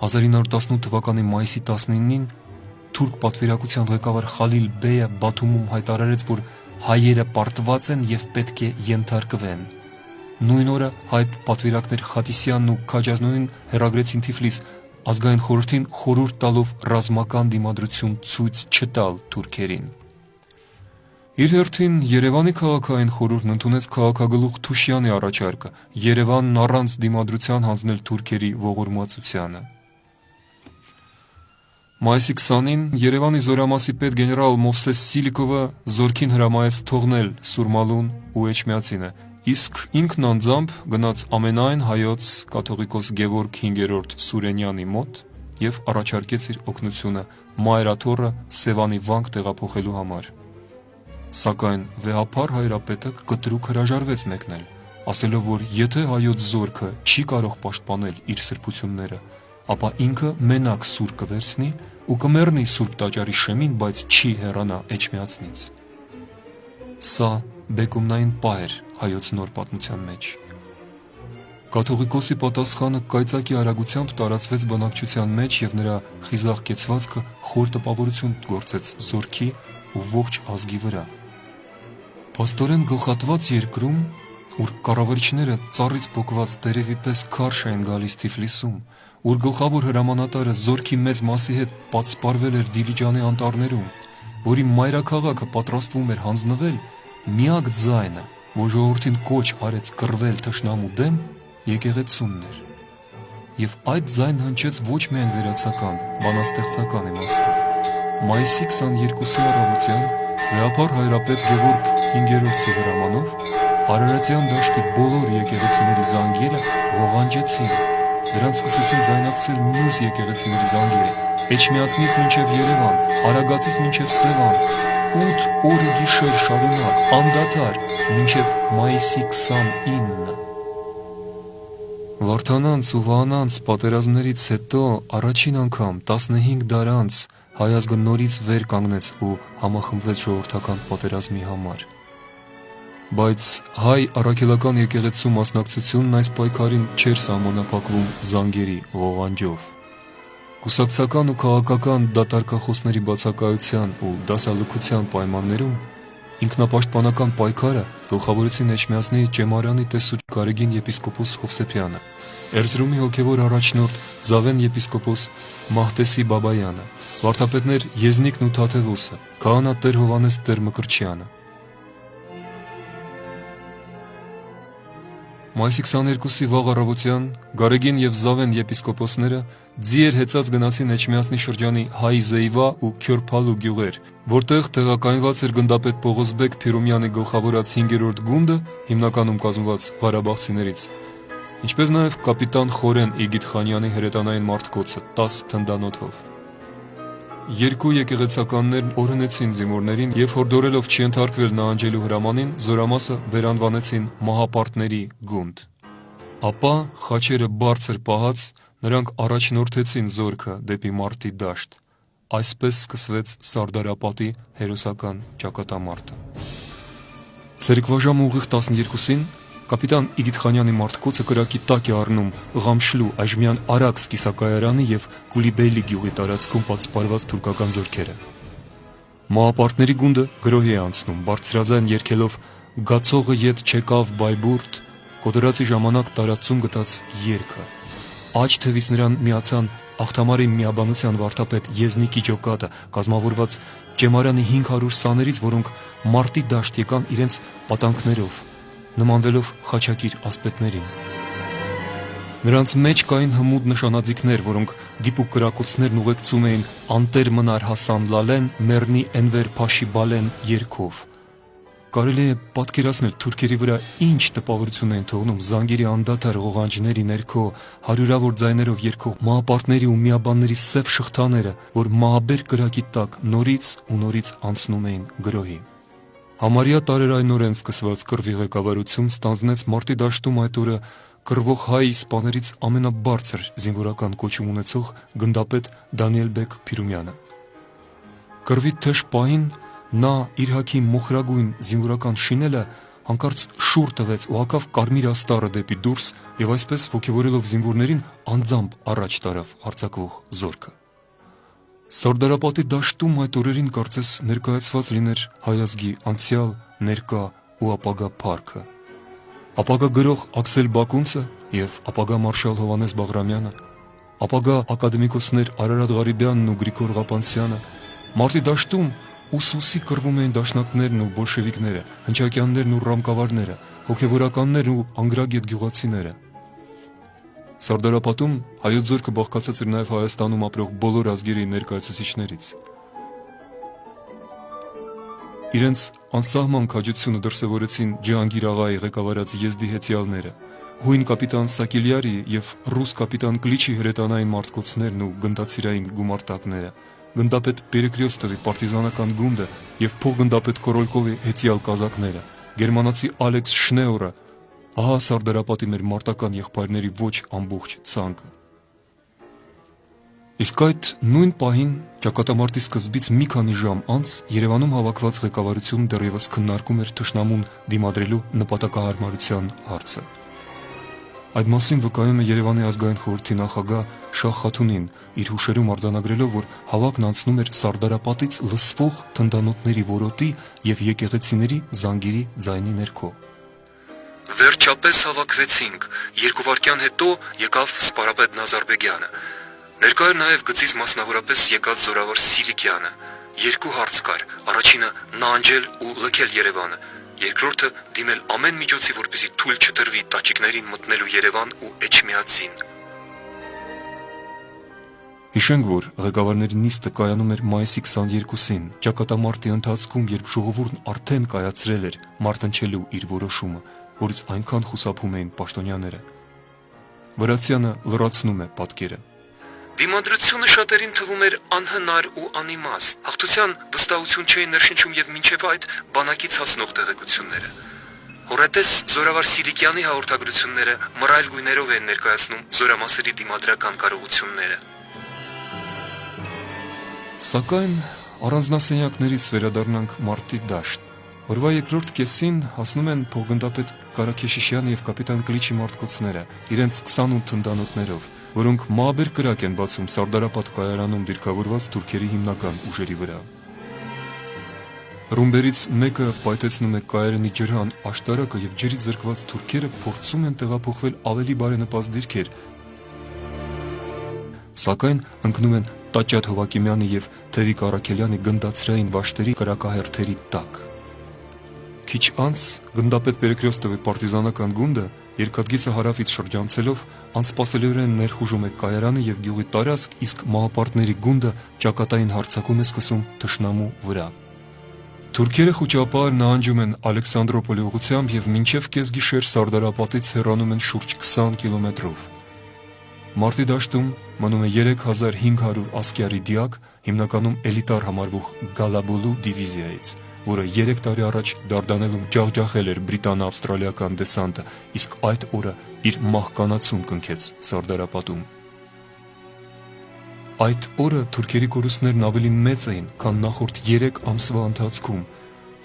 1918 թվականի մայիսի 19-ին թուրք պատվիրակության ղեկավար Խալիլ Բեյը Բաթումում հայտարարեց, որ հայերը պարտված են և պետք է ենթարկվեն։ Նույն օրը հայ պատվիրակներ Խատիսյանն ու Քաջազնունին հեռագրեցին Թիֆլիս ազգային խորհրդին խորհուրդ տալով ռազմական դիմադրություն ցույց չտալ թուրքերին։ Իր հերթին Երևանի քաղաքային խորհուրդն ընդունեց քաղաքագլուխ Թուշյանի առաջարկը Երևանն առանց դիմադրության հանձնել թուրքերի ողորմածությանը։ Մայիսի 20-ին Երևանի զորամասի պետ գեներալ Մովսես Սիլիկովը զորքին հրամայեց թողնել Սուրմալուն ու Էջմիածինը, իսկ ինքն անձամբ գնաց ամենայն հայոց կաթողիկոս Գևորգ 5-րդ Սուրենյանի մոտ և առաջարկեց իր օգնությունը Մայրաթոռը Սևանի վանք տեղափոխելու համար։ Սակայն վեհափառ հայրապետը կտրուկ հրաժարվեց մեկնել, ասելով, որ եթե հայոց զորքը չի կարող պաշտպանել իր սրբությունները, ապա ինքը մենակ սուր կվերցնի ու կմեռնի Սուրբ Տաճարի շեմին, բայց չի հեռանա Էջմիածնից։ Սա բեկումնային պահ էր հայոց նոր պատմության մեջ։ Կաթողիկոսի պատասխանը կայծակի արագությամբ տարածվեց բնակչության մեջ և նրա խիզախ կեցվածքը խոր տպավորություն գործեց զորքի ու ողջ ազգի վրա։ Փաստորեն գլխատված երկրում, ուր կառավարիչները ծառից պոկված տերևի պես քարշ էին գալիս Թիֆլիսում, ուր գլխավոր հրամանատարը զորքի մեծ մասի հետ պատսպարվել էր Դիլիջանի անտառներում, որի մայրաքաղաքը պատրաստվում էր հանձնվել, միակ ձայնը, որ ժողովրդին կոչ արեց կռվել թշնամու դեմ, եկեղեցումն էր։ Եվ այդ ձայնը հնչեց ոչ միայն վերացական, բանաստեղծական իմաստով։ Մայիսի 22-ի առավոտյան վեհափառ հայրապետ Գևորգ 5-րդի հրամանով Արարատյան դաշտի բոլոր եկեղեցիների զանգերը ղողանջեցին։ Դրանց սկսեցին ձայնակցել մյուս եկեղեցիների զանգերը, Էջմիածնից մինչև Երևան, Արագածից մինչև Սևան, 8 օր ու գիշեր շարունակ, անդադար, մինչև մայիսի 29-ը։ Վարդանանց ու Վահանանց պատերազմներից հետո առաջին անգամ 15 դար անց հայ ազգը նորից վեր կանգնեց ու համախմբվեց ժողովրդական պատերազմի համար։ Բայց հայ առաքելական եկեղեցու մասնակցությունն այս պայքարին չէր սահմանափակվում զանգերի ղողանջով։ Կուսակցական ու քաղաքական դատարկախոսների բացակայության ու դասալքության պայմաններում ինքնապաշտպանական պայքարը գլխավորեցին Էջմիածնի Ճեմարանի տեսուչ Գարեգին եպիսկոպոս Հովսեփյանը, Էրզրումի հոգևոր առաջնորդ Զավեն եպիսկոպոս Մահտեսի Բաբայանը, վարդապետներ Եզնիկն ու Թաթևոսը, քահանա Տեր Հովհաննես Տեր Մկրտչյանը։ Մայիսի 22-ի վաղ առավոտյան Գարեգին և Զավեն եպիսկոպոսները ձիեր հեծած գնացին Էջմիածնի շրջանի Հայ Զեյվա ու Քյորփալու գյուղեր, որտեղ տեղակայված էր գնդապետ Պողոսբեկ Փիրումյանի գլխավորած 5-րդ գունդը, հիմնականում կազմված ղարաբաղցիներից, ինչպես նաև կապիտան Խորեն Իգիթխանյանի հրետանային մարտկոցը 10 թնդանոթով։ Երկու եկեղեցականներն օրհնեցին զինվորներին և հորդորելով չենթարկվել նահանջելու հրամանին, զորամասը վերանվանեցին Մահապարտների գունդ։ Ապա խաչերը բարձր պահած նրանք առաջնորդեցին զորքը դեպի մարտի դաշտ։ Այսպես սկսվեց Սարդարապատի հերոսական ճակատամարտը։ Ցերեկվաժամը ուղիղ 12-ին կապիտան Իգիթխանյանի մարտկոցը կրակի տակ է առնում Ղամշլու Այժմյան Արաքս կիսակայարանի և Կուլիբեյլի գյուղի տարածքում պատսպարված թուրքական զորքերը։ Մահապարտների գունդը գրոհի է անցնում, բարձրաձայն երգելով «Գացողը ետ չեկավ Բայբուրդ» կոտորածի ժամանակ տարածում գտած երգը։ Աջ թևից նրան միացան Աղթամարի միաբանության վարդապետ Եզնիկի ջոկատը, կազմավորված Ճեմարանի 500 սաներից, որոնք մարտի դաշտ եկան իրենց պատանքներով, նմանվելով խաչակիր ասպետներին։ Նրանց մեջ կային հմուտ նշանաձիգներ, որոնք դիպուկ կրակոցներն ուղեկցում էին «Անտեր մնար Հասան Լալեն, մեռնի Էնվեր Փաշի Բալեն» երգով։ Կարելի է պատկերացնել թուրքերի վրա ինչ տպավորություն էին թողնում զանգերի անդադար ղողանջների ներքո հարյուրավոր ձայներով երգող մահապարտների ու միաբանների սև շղթաները, որ մահաբեր կրակի տակ նորից ու նորից անցնում էին գրոհի։ Համարյա տարերայնորեն սկսված կռվի ղեկավարություն ստանձնեց մարտի դաշտում այդ օրը կռվող հայ սպաներից ամենաբարձր զինվորական կոչում ունեցող գնդապետ Դանիել-բեգ Փիրումյանը։ Կռվի թեժ պահին նա իր հագի մոխրագույն զինվորական շինելը հանկարծ շուռ տվեց ու հակավ կարմիր աստառը դեպի դուրս եւ այսպես ոգևորելով զինվորներին անձամբ առաջ տարավ հարձակվող զորքը։ Սարդարապատի դաշտում այդ օրերին կարծես ներկայացված լիներ հայ ազգի անցյալ, ներկա ու ապագա փառքը։ Ապագա գրող Աքսել Բակունցը եւ ապագա մարշալ Հովհաննես Բաղրամյանը, ապագա ակադեմիկոսներ Արարատ Ղարիբյանն ու Գրիգոր Ղապանցյանը, մարտի դաշտում ուսուսի կռվում էին դաշնակներն ու բոլշևիկները, հնչակյաններն ու ռամկավարները, հոգևորականներն ու անգրագետ գյուղացիները։ Սարդարապատում հայոց զորքը բաղկացած էր նաև Հայաստանում ապրող բոլոր ազգերի ներկայացուցիչներից։ Իրենց անսահման քաջությունը դրսևորեցին Ջահանգիր աղայի ղեկավարած եզդի հեծյալները, հույն կապիտան Սակիլյարի եւ ռուս կապիտան Կլիչի հրետանային մարտկոցներն ու գնդացիրային գումարտակները, գնդապետ Պերեկրյոստովի պարտիզանական գունդը եւ փոխգնդապետ Կորոլկովի հեծյալ կազակները, գերմանացի Ալեքս Շնեորը, ահա Սարդարապատի մեր մարտական եղբայրների ոչ ամբողջ ցանկը։ Իսկ այդ նույն պահին ճակատամարտի սկզբից մի քանի ժամ անց Երևանում հավաքված ղեկավարությունը դեռևս քննարկում էր թշնամուն դիմադրելու նպատակահարմարության հարցը։ Այդ մասին վկայում է Երևանի ազգային խորհրդի նախագահ Շահ Խաթունին իր հուշերում արձանագրելով, որ հավաքն անցնում էր Սարդարապատից լսվող թնդանոթների որոտի եւ եկեղեցիների զանգերի ձայնի ներքո։ Վերջապես հավաքվեցինք, 2 վայրկյան հետո եկավ սպարապետ Նազարբեգյանը, ներկա էր նաև գծից մասնավորապես եկած զորավար Սիլիկյանը, 2 հարց կար, առաջինը նահանջել ու լքել Երևանը, երկրորդը դիմել ամեն միջոցի, որպեսզի թույլ չտրվի տաճիկներին մտնելու Երևան ու Էջմիածին։ Հիշենք, որ ղեկավարների նիստը կայանում էր մայիսի 22-ին, ճակատամարտի ընթացքում, երբ ժողովուրդն արդեն կայացրել էր մարտնչելու իր որոշումը, որից այնքան խուսափում էին պաշտոնյաները։ Վրացյանը լրացնում է պատկերը։ Դիմադրությունը շատերին թվում էր անհնար ու անիմաստ, հաղթության վստահություն չէին ներշնչում եւ մինչեւ այդ բանակից հասնող տեղեկությունները։ Հորատես զորավար Սիլիկյանի հաղորդագրությունները մռայլ գույներով են ներկայացնում զորամասերի դիմադրական կարողությունները։ Սակայն առանձնասենյակներից վերադառնանք մարտի դաշտ։ Օրվա երկրորդ կեսին հասնում են փոխգնդապետ Կարաքեշիշյանը եւ կապիտան Կլիչի մարտկոցները, իրենց 28 թնդանոթներով, որոնք մահաբեր կրակ են բացում Սարդարապատ կայարանում դիրքավորված թուրքերի հիմնական ուժերի վրա։ Ռումբերից մեկը պայթեցնում է կայարանի ջրհան աշտարակը եւ ջրից զրկված թուրքերը փորձում են տեղափոխվել ավելի բարենպաստ դիրքեր, սակայն ընկնում են Տաճատ Հովակիմյանի եւ Թևիկ Առաքելյանի գնդացրային վաշտերի կրակահերթերի տակ։ Քիչ անց գնդապետ Պերեկրյոստովի պարտիզանական գունդը երկաթգիծը հարավից շրջանցելով անսպասելիորեն ներխուժում է կայարանը եւ գյուղի տարածք, իսկ մահապարտների գունդը ճակատային հարձակում է սկսում թշնամու վրա։ Թուրքերը խոճապար նահանջում են Ալեքսանդրոպոլի ուղղությամբ եւ մինչեւ կեսգիշեր Սարդարապատից հեռանում են շուրջ 20 կիլոմետրով։ Մարտի դաշտում մնում է 3500 ասկյարի դիակ, հիմնականում էլիտար համարվող Գալաբոլու դիվիզիայից, որը 3 տարի առաջ Դարդանելում ջախջախել էր բրիտանա-ավստրալիական դեսանտը, իսկ այդ օրը իր մահկանացուն կնքեց Սարդարապատում։ Այդ օրը թուրքերի կորուստներն ավելի մեծ էին, քան նախորդ 3 ամսվա ընթացքում,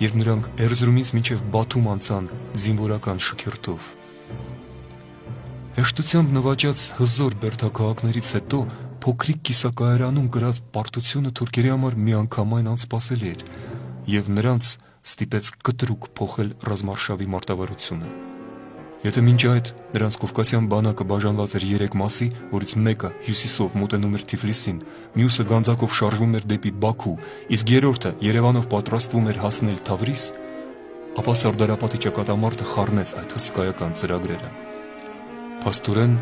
երբ նրանք Էրզրումից մինչև Բաթում անցան զինվորական շքերթով։ Հեշտությամբ նվաճած հզոր բերդաքաղաքներից հետո փոքրիկ կիսակայարանում կրած պարտությունը թուրքերի համար միանգամայն անսպասելի էր, եւ նրանց ստիպեց կտրուկ փոխել ռազմարշավի մարտավարությունը։ Եթե մինչ այդ նրանց կովկասյան բանակը բաժանված էր 3 մասի, որից մեկը հյուսիսով մոտենում էր Թիֆլիսին, մյուսը գանձակով շարժվում էր դեպի Բաքու, իսկ երրորդը Երևանով պատրաստվում էր հասնել Թավրիզ, ապա Սարդարապատի ճակատամարտը խառնեց այդ հսկայական ծրագրերը։ Փաստորեն,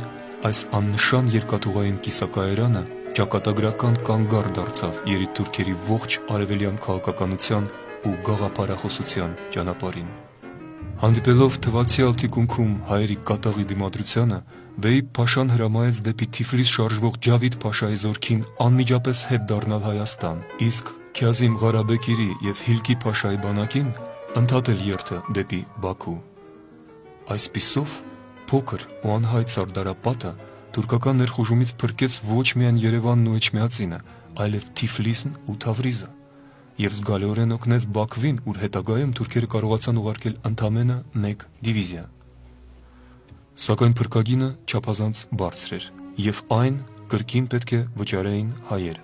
այս աննշան երկաթուղային կիսակայարանը ճակատագրական կանգառ դարձավ երիտթուրքերի ողջ արևելյան քաղաքականության ու գաղափարախոսության ճանապարհին։ Հանդիպելով թվացյալ թիկունքում հայերի կատաղի դիմադրությանը, Վեյիբ Փաշան հրամայեց դեպի Թիֆլիս շարժվող Ջավիդ Փաշայի զորքին անմիջապես հետ դառնալ Հայաստան, իսկ Քյազիմ Ղարաբեկիրի եւ Հիլկի Փաշայի բանակին ընդհատել երթը դեպի Բաքու։ Այսպիսով փոքր ու անհայտ Սարդարապատը թուրքական ներխուժումից փրկեց ոչ միայն Երևանն ու Էջմիածինը, այլև Թիֆլիսն ու Թավրիզը։ եւ զգալիորեն օգնեց Բաքվին, ուր հետագայում թուրքերը կարողացան ուղարկել ընդամենը 1 դիվիզիա։ Սակայն փրկագինը չափազանց բարձր էր, եւ այն կրկին պետք է վճարեին հայերը։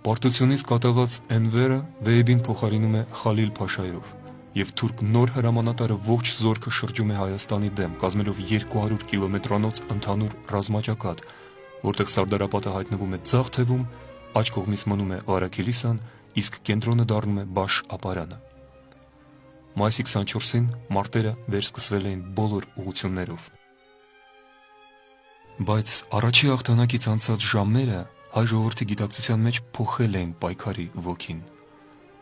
Պարտությունից կատաղած Էնվերը Վեյբին փոխարինում է Խալիլ Փաշայով, եւ թուրք նոր հրամանատարը ողջ զորքը շրջում է Հայաստանի դեմ, կազմելով 200 կիլոմետրանոց ընդհանուր ռազմաճակատ, որտեղ Սարդարապատը հայտնվում է ձախ թևում, աջ կողմից մնում է Ղարաքիլիսան, իսկ կենտրոնը դառնում է Բաշ ապարանը։ Մայիսի 24-ին մարտերը վերսկսվել էին բոլոր ուղղություններով։ Բայց առաջի հաղթանակից անցած ժամերը հայ ժողովրդի գիտակցության մեջ փոխել էին պայքարի ոգին։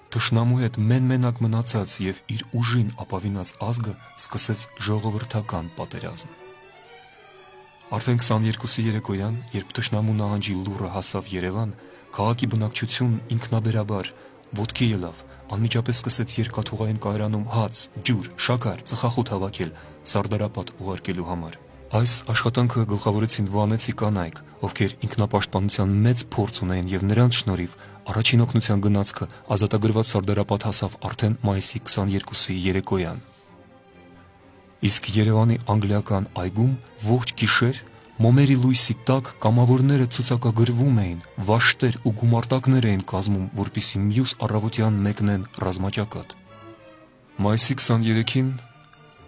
Թշնամու հետ մեն-մենակ մնացած եւ իր ուժին ապավինած ազգը սկսեց ժողովրդական պատերազմ։ Արդեն 22-ի երեկոյան, երբ թշնամու նահանջի լուրը հասավ Երևան, քաղաքի բնակչությունն ինքնաբերաբար ոտքի ելավ, անմիջապես սկսեց երկաթուղային կայարանում հաց, ջուր, շաքար, ծխախոտ հավաքել Սարդարապատ ուղարկելու համար։ Այս աշխատանքը գլխավորեցին Վանեցի կանայք, ովքեր ինքնապաշտպանության մեծ փորձ ունեին եւ նրանց շնորհիվ առաջին օգնության գնացքը ազատագրված Սարդարապատ հասավ արդեն մայիսի 22-ի երեկոյան։ Իսկ Երևանի անգլիական այգում ողջ գիշեր մոմերի լույսի տակ կամավորները ցուցակագրվում էին, վաշտեր ու գումարտակներ էին կազմում, որպեսզի մյուս առավոտյան մեկնեն ռազմաճակատ։ Մայիսի 23-ին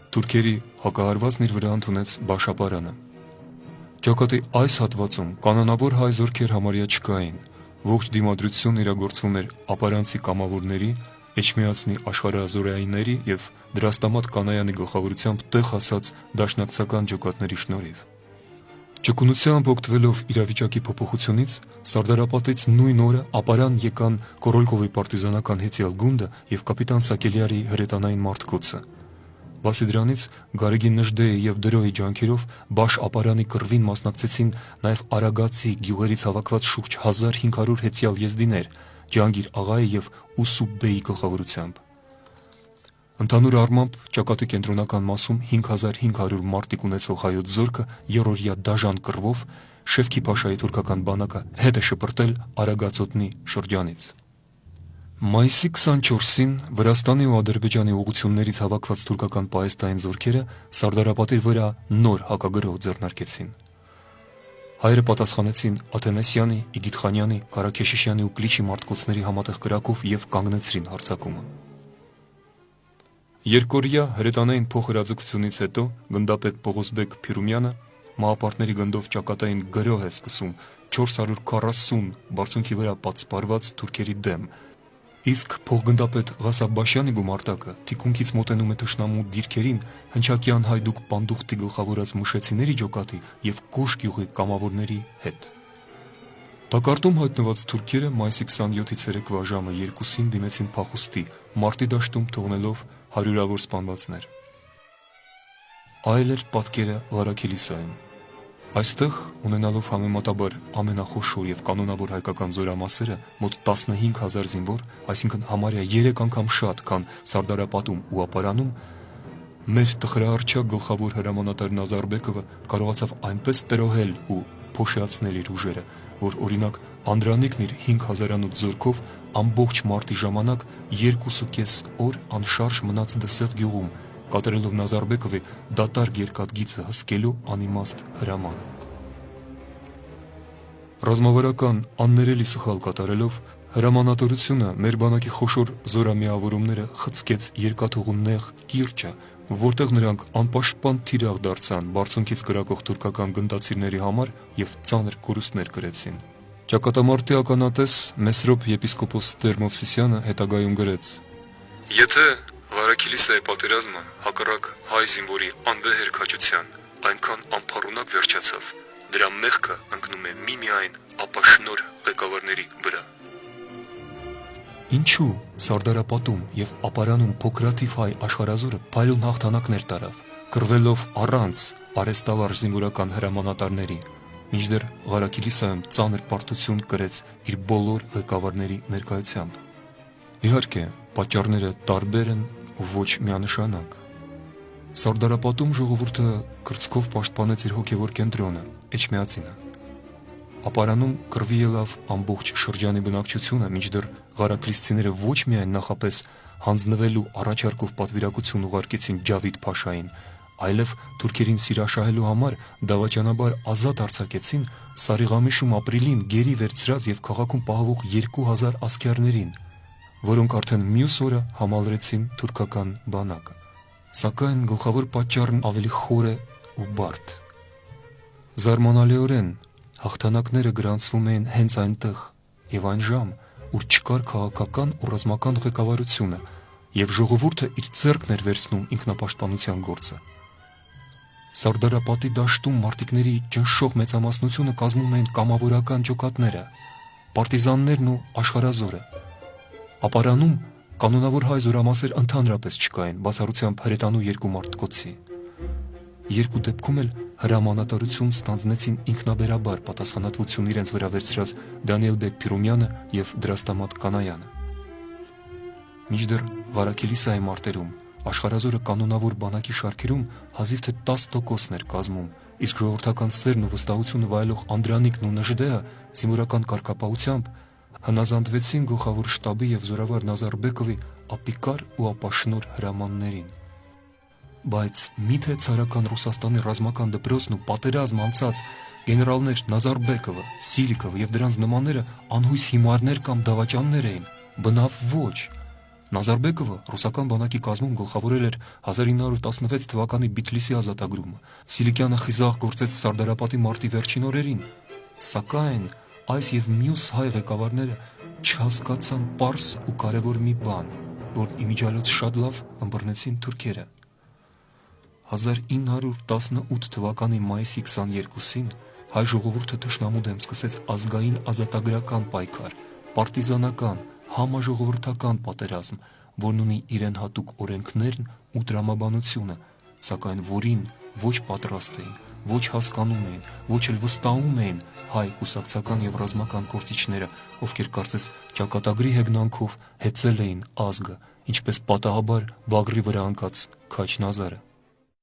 թուրքերի հակահարվածն իր վրա ընդունեց Բաշապարանը։ Ճակատի այս հատվածում կանոնավոր հայ զորքեր համարյա չկային, ողջ դիմադրությունն իրագործվում էր ապարանցի կամավորների, Էջմիածնի աշխարհազորայինների եւ Դրաստամատ Կանայանի գլխավորությամբ տեղ հասած դաշնակցական ջոկատների շնորհիվ։ Ճկունությամբ օգտվելով իրավիճակի փոփոխությունից Սարդարապատից նույն օրը ապարան եկան Կորոլկովի պարտիզանական հեծյալ գունդը եւ կապիտան Սակելյարի հրետանային մարդկոցը։ Բացի դրանից Գարեգին Նժդեի եւ Դրոյի ջանքերով Բաշ ապարանի կռվին մասնակցեցին նաեւ Արագացի գյուղերից հավաքված շուրջ 1500 հեծյալ եզդիներ Ջանգիր աղայի եւ Ուսուբ բեի գլխավորությամբ։ Ընդհանուր առմամբ ճակատի կենտրոնական մասում 5500 մարտիկ ունեցող հայոց զորքը երրորդյա դաժան կռվով Շևքի Փաշայի թուրքական բանակը հետ է շպրտել Արագածոտնի շրջանից։ Մայիսի 24-ին Վրաստանի ու Ադրբեջանի ուղղություններից հավաքված թուրքական պահեստային զորքերը Սարդարապատի վրա նոր հակագրոհ ձեռնարկեցին։ Հայերը պատասխանեցին Աթենեսյանի, Իգիթխանյանի, Կարաքեշիշյանի ու Կլիչի մարտկոցների համատեղ կրակով եւ կանգնեցրին հարձակումը։ Երկօրյա հրետանային փոխհրաձգությունից հետո գնդապետ Պողոսբեկ Փիրումյանը մահապարտների գնդով ճակատային գրոհ է սկսում 440 բարձունքի վրա պատսպարված թուրքերի դեմ, իսկ փոխգնդապետ Ղասաբաշյանի գումարտակը թիկունքից մոտենում է թշնամու դիրքերին հնչակյան հայդուկ պանդուխտի գլխավորած մշեցիների ջոկատի եւ Կոշ գյուղի կամավորների հետ։ Դակարտում հայտնված թուրքերը մայիսի 27-ից երեկվա ժամը 2-ին դիմեցին փախուստի, մարտի դաշտում թողնելով հարյուրավոր սպանվածներ։ Այլ էր պատկերը Ղարաքիլիսայում։ Այստեղ, ունենալով համեմատաբար ամենախոշոր եւ կանոնավոր հայկական զորամասերը մոտ 15000 զինվոր, այսինքն համարյա 3 անգամ շատ, քան Սարդարապատում ու ապարանում, մեր տխրահարչակ գլխավոր հրամանատար Նազարբեկովը կարողացավ այնպես տրոհել ու փոշիացնել իր ուժերը, որ օրինակ Անդրանիկն իր 5000-անոց զորքով ամբողջ մարտի ժամանակ 2.5 օր անշարժ մնաց Դսեղ գյուղում, կատարելով Նազարբեկովի դատարկ երկաթգիծը հսկելու անիմաստ հրամանը։ Ռազմավարական աններելի սխալ կատարելով հրամանատարությունը մեր բանակի խոշոր զորամիավորումները խցկեց երկաթուղու նեղ կիրճը, որտեղ նրանք անպաշտպան թիրախ դարձան բարձունքից կրակող թուրքական գնդացիրների համար եւ ծանր կորուստներ կրեցին։ Ճակատամարտի ականատես Մեսրոպ եպիսկոպոս Տերմովսիսյանը հետագայում գրեց. Եթե Ղարաքիլիսայի պատերազմը հակառակ հայ զինվորի անվեհեր քաջության այնքան անփառունակ վերջացավ, դրա մեղքը ընկնում է միմիայն ապաշնոր ղեկավարների վրա։ Ինչու Սարդարապատում եւ ապարանում փոքրաթիվ հայ աշխարհազորը փայլուն հաղթանակներ տարավ, կռվելով առանց արեստավար զինվորական հրամանատարների, մինչդեռ Ղարաքիլիսայում ծանր պարտություն կրեց իր բոլոր ղեկավարների ներկայությամբ։ Իհարկե, պատճառները տարբեր են ու ոչ միանշանակ։ Սարդարապատում ժողովուրդը կրծքով պաշտպանեց իր հոգևոր կենտրոնը, Էջմիածինը։ Ապարանում կռվի ելավ ամբողջ շրջանի բնակչությունը, մինչդեռ ղարաքլիսցիները ոչ միայն նախապես հանձնվելու առաջարկով պատվիրակություն ուղարկեցին Ջավիդ Փաշային, այլև թուրքերին սիրաշահելու համար դավաճանաբար ազատ արձակեցին Սարիղամիշում ապրիլին գերի վերցրած եւ քաղաքում պահվող 2000 ասկերներին, որոնք արդեն մյուս օրը համալրեցին թուրքական բանակը։ Սակայն գլխավոր պատճառն ավելի խոր է ու բարդ։ Զարմանալիորեն հաղթանակները գրանցվում էին հենց այնտեղ եւ այն ժամ, ուր չկար քաղաքական ու ռազմական ղեկավարությունը եւ ժողովուրդը իր ձեռքն էր վերցնում ինքնապաշտպանության գործը։ Սարդարապատի դաշտում մարտիկների ճնշող մեծամասնությունը կազմում էին կամավորական ջոկատները, պարտիզաններն ու աշխարհազորը։ Ապարանում կանոնավոր հայ զորամասեր ընդհանրապես չկային, բացառությամբ հրետանու 2 մարտկոցի։ Երկու դեպքում էլ հրամանատարություն ստանձնեցին ինքնաբերաբար պատասխանատվություն իրենց վրա վերցրած Դանիել-բեգ Փիրումյանը եւ Դրաստամատ Կանայանը։ Մինչդեռ Ղարաքիլիսայի մարտերում աշխարհազորը կանոնավոր բանակի շարքերում հազիվ թե 10%-ն էր կազմում, իսկ ժողովրդական սերն ու վստահությունը վայելող Անդրանիկն ու Նժդեը զինվորական կարգապահությամբ հնազանդվեցին գլխավոր շտաբի եւ զորավար Նազարբեկովի ապիկար ու ապաշնոր հրամաններին։ Բայց միթե ցարական Ռուսաստանի ռազմական դպրոցն ու պատերազմ անցած գեներալներ Նազարբեկովը, Սիլիկովը եւ դրանց նմանները անհույս հիմարներ կամ դավաճաններ էին, բնավ ոչ։ Նազարբեկովը ռուսական բանակի կազմում գլխավորել էր 1916 թվականի Բիթլիսի ազատագրումը, Սիլիկյանը խիզախ գործեց Սարդարապատի մարտի վերջին օրերին, սակայն այս եւ մյուս հայ ղեկավարները չհասկացան պարզ ու կարևոր մի բան, որ իմիջիալոց շատ լավ ըմբռնեցին թուրքերը։ 1918 թվականի մայիսի 22-ին հայ ժողովուրդը թշնամու դեմ սկսեց ազգային ազատագրական պայքար, պարտիզանական, համաժողովրդական պատերազմ, որն ունի իրեն հատուկ օրենքներն ու տրամաբանությունը, սակայն որին ոչ պատրաստ էին, ոչ հասկանում էին, ոչ էլ վստահում էին հայ կուսակցական եւ ռազմական գործիչները, ովքեր կարծես ճակատագրի հեգնանքով հեծել էին ազգը, ինչպես պատահաբար Բագրի վրա ընկած Քաչ Նազարը։